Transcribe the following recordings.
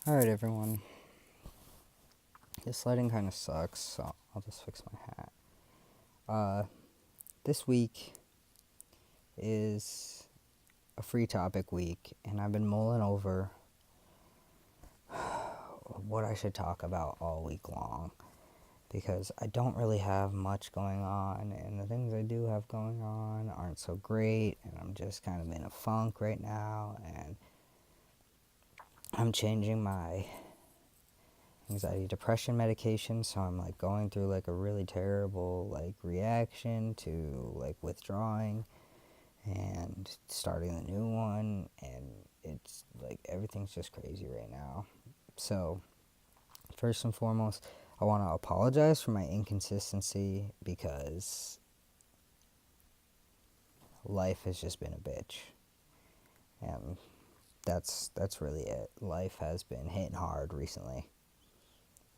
Alright, everyone. This lighting kind of sucks, so I'll just fix my hat. This week is a free topic week, and I've been mulling over what I should talk about all week long because I don't really have much going on, and the things I do have going on aren't so great, and I'm just kind of in a funk right now, and I'm changing my anxiety depression medication, so I'm going through a really terrible reaction to withdrawing and starting the new one, and it's everything's just crazy right now. So first and foremost, I want to apologize for my inconsistency because life has just been a bitch, and that's really it. Life has been hitting hard recently.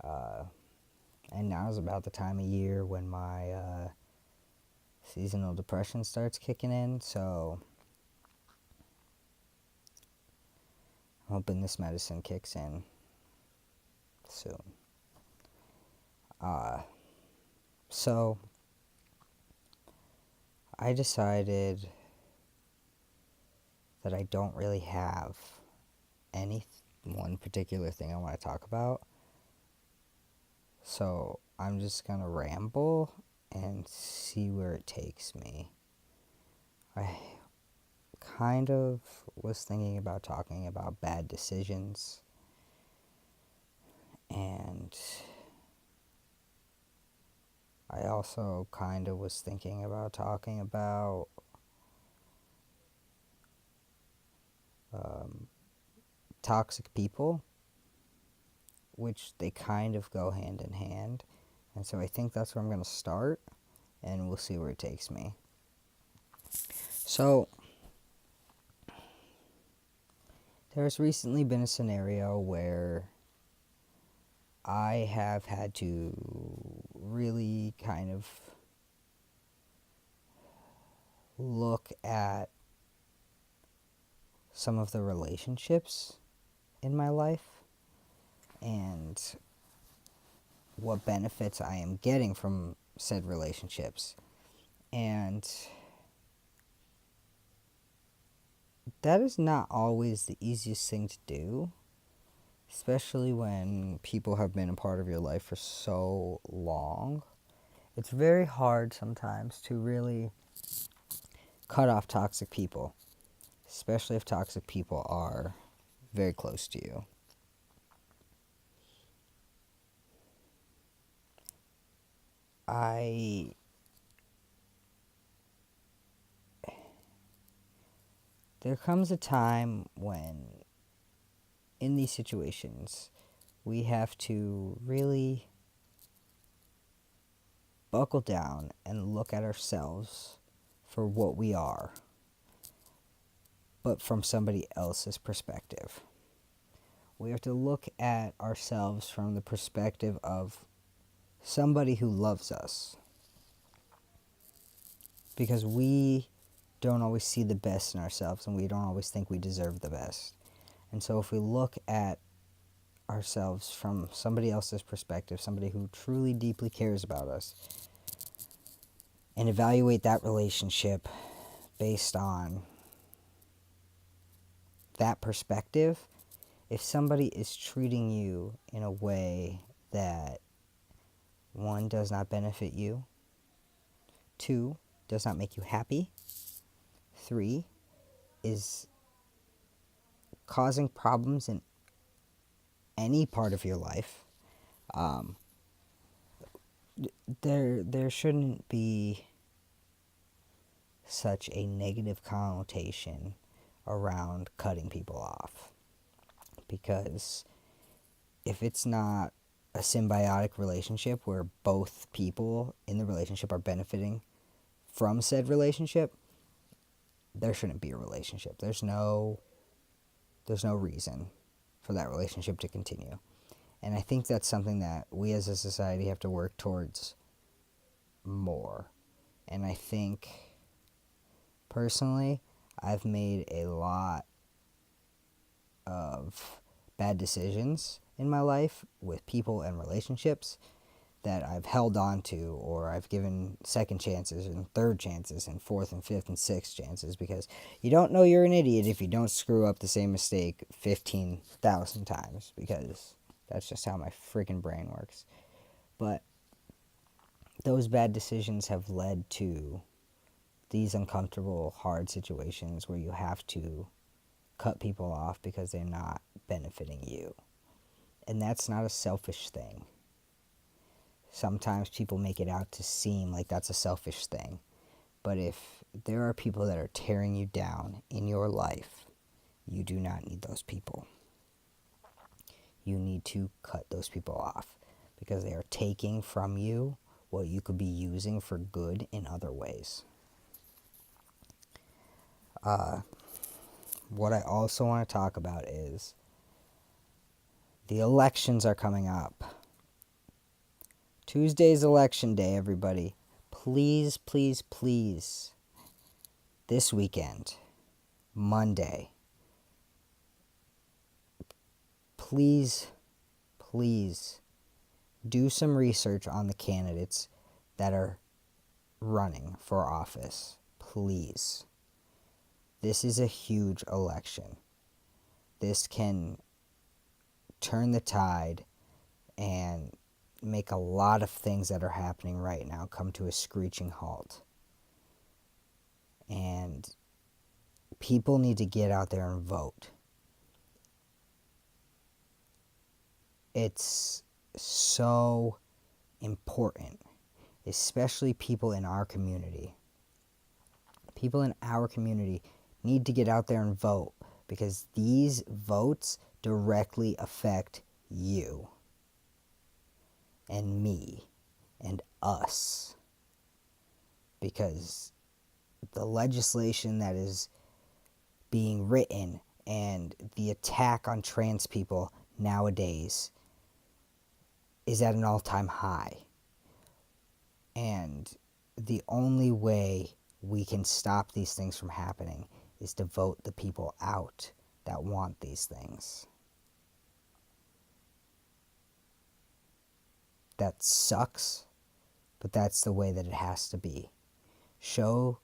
And now is about the time of year when my seasonal depression starts kicking in, so I'm hoping this medicine kicks in soon. So I decided that I don't really have any one particular thing I want to talk about. So I'm just going to ramble and see where it takes me. I kind of was thinking about talking about bad decisions, and I also kind of was thinking about talking about toxic people, which they kind of go hand in hand. And so I think that's where I'm going to start, and we'll see where it takes me. So there's recently been a scenario where I have had to really kind of look at some of the relationships in my life and what benefits I am getting from said relationships. And that is not always the easiest thing to do, especially when people have been a part of your life for so long. It's very hard sometimes to really cut off toxic people, especially if toxic people are very close to you. There comes a time when, in these situations, we have to really buckle down and look at ourselves for what we are, but from somebody else's perspective. We have to look at ourselves from the perspective of somebody who loves us, because we don't always see the best in ourselves, and we don't always think we deserve the best. And so if we look at ourselves from somebody else's perspective, somebody who truly deeply cares about us, and evaluate that relationship based on that perspective, if somebody is treating you in a way that, one, does not benefit you, two, does not make you happy, three, is causing problems in any part of your life, there shouldn't be such a negative connotation around cutting people off. Because if it's not a symbiotic relationship where both people in the relationship are benefiting from said relationship, there shouldn't be a relationship. There's no reason for that relationship to continue. And I think that's something that we as a society have to work towards more. And I think, personally, I've made a lot of bad decisions in my life with people and relationships that I've held on to, or I've given second chances and third chances and fourth and fifth and sixth chances, because you don't know you're an idiot if you don't screw up the same mistake 15,000 times, because that's just how my freaking brain works. But those bad decisions have led to these uncomfortable, hard situations where you have to cut people off because they're not benefiting you. And that's not a selfish thing. Sometimes people make it out to seem like that's a selfish thing. But if there are people that are tearing you down in your life, you do not need those people. You need to cut those people off because they are taking from you what you could be using for good in other ways. What I also want to talk about is the elections are coming up. Tuesday's election day, everybody. Please, please, please, this weekend, Monday, please, please do some research on the candidates that are running for office. Please. This is a huge election. This can turn the tide and make a lot of things that are happening right now come to a screeching halt. And people need to get out there and vote. It's so important, especially people in our community. People in our community need to get out there and vote because these votes directly affect you and me and us, because the legislation that is being written and the attack on trans people nowadays is at an all-time high. And the only way we can stop these things from happening is to vote the people out that want these things. That sucks, but that's the way that it has to be. Show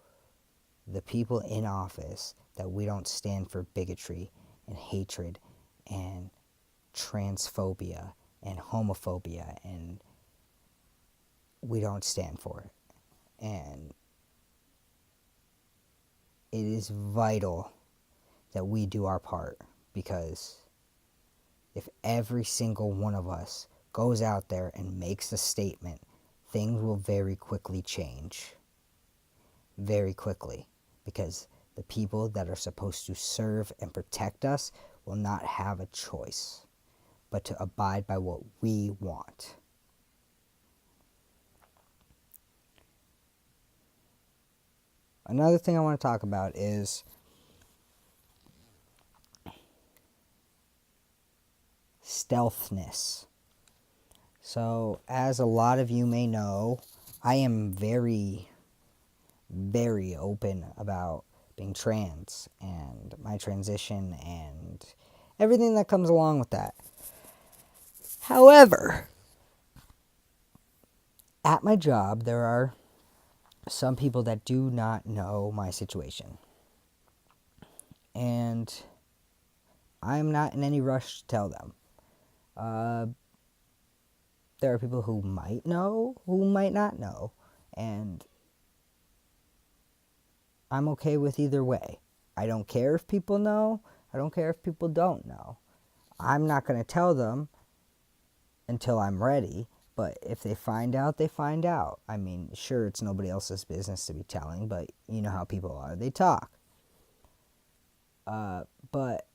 the people in office that we don't stand for bigotry and hatred and transphobia and homophobia, and we don't stand for it. And it is vital that we do our part, because if every single one of us goes out there and makes a statement, things will very quickly change. Very quickly. Because the people that are supposed to serve and protect us will not have a choice but to abide by what we want. Another thing I want to talk about is stealthness. So, as a lot of you may know, I am very, very open about being trans and my transition and everything that comes along with that. However, at my job, there are some people that do not know my situation. And I'm not in any rush to tell them. There are people who might know, who might not know, and I'm okay with either way. I don't care if people know. I don't care if people don't know. I'm not going to tell them until I'm ready, but if they find out, they find out. I mean, sure, it's nobody else's business to be telling, but you know how people are. They talk. But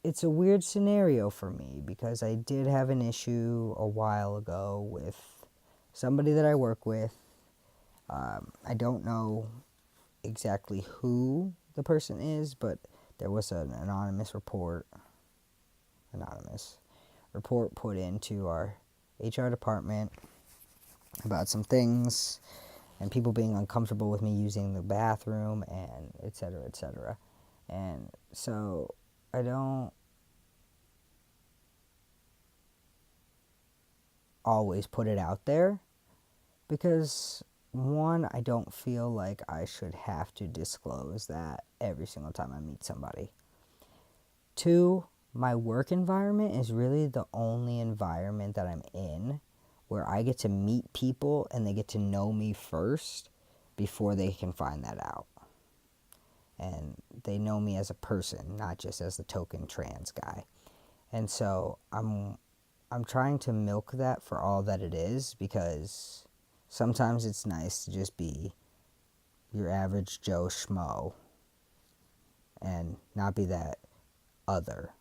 it's a weird scenario for me because I did have an issue a while ago with somebody that I work with. I don't know exactly who the person is, but there was an anonymous report put into our HR department about some things and people being uncomfortable with me using the bathroom and et cetera, et cetera. And so I don't always put it out there because, one, I don't feel like I should have to disclose that every single time I meet somebody. Two, my work environment is really the only environment that I'm in where I get to meet people and they get to know me first before they can find that out. And they know me as a person, not just as the token trans guy. And so I'm trying to milk that for all that it is, because sometimes it's nice to just be your average Joe Schmo and not be that other,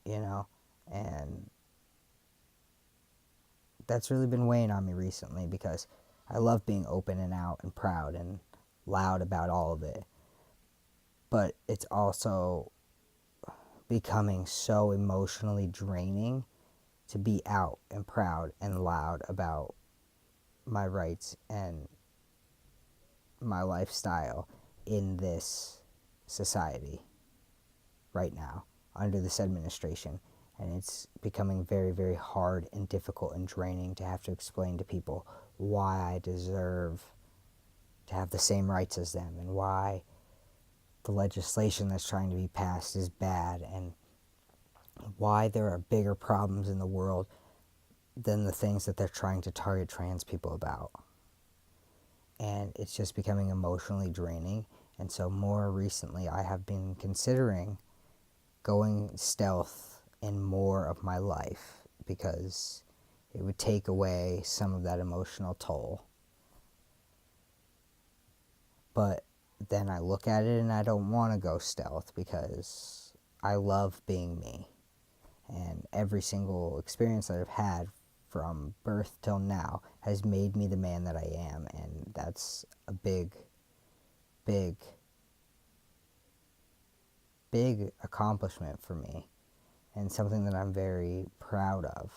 you know? And that's really been weighing on me recently, because I love being open and out and proud and loud about all of it. But it's also becoming so emotionally draining to be out and proud and loud about my rights and my lifestyle in this society right now under this administration. And it's becoming very, very hard and difficult and draining to have to explain to people why I deserve to have the same rights as them, and why the legislation that's trying to be passed is bad, and why there are bigger problems in the world than the things that they're trying to target trans people about. And it's just becoming emotionally draining. And so more recently, I have been considering going stealth in more of my life, because it would take away some of that emotional toll. But then I look at it and I don't want to go stealth, because I love being me. And every single experience that I've had from birth till now has made me the man that I am. And that's a big, big, big accomplishment for me, and something that I'm very proud of.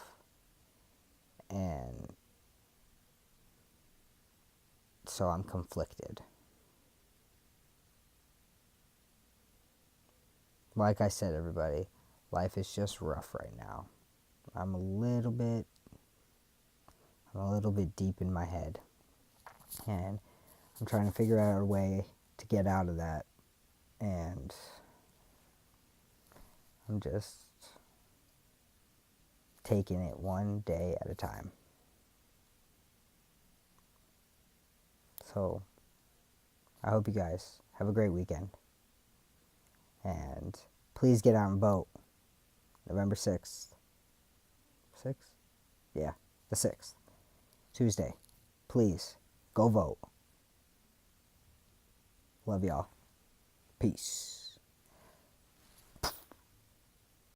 And so I'm conflicted. Like I said, everybody, life is just rough right now. I'm a little bit deep in my head, and I'm trying to figure out a way to get out of that. And I'm just taking it one day at a time. So I hope you guys have a great weekend, and please get out and vote November 6th. 6th? Yeah, the 6th. Tuesday. Please go vote. Love y'all. Peace.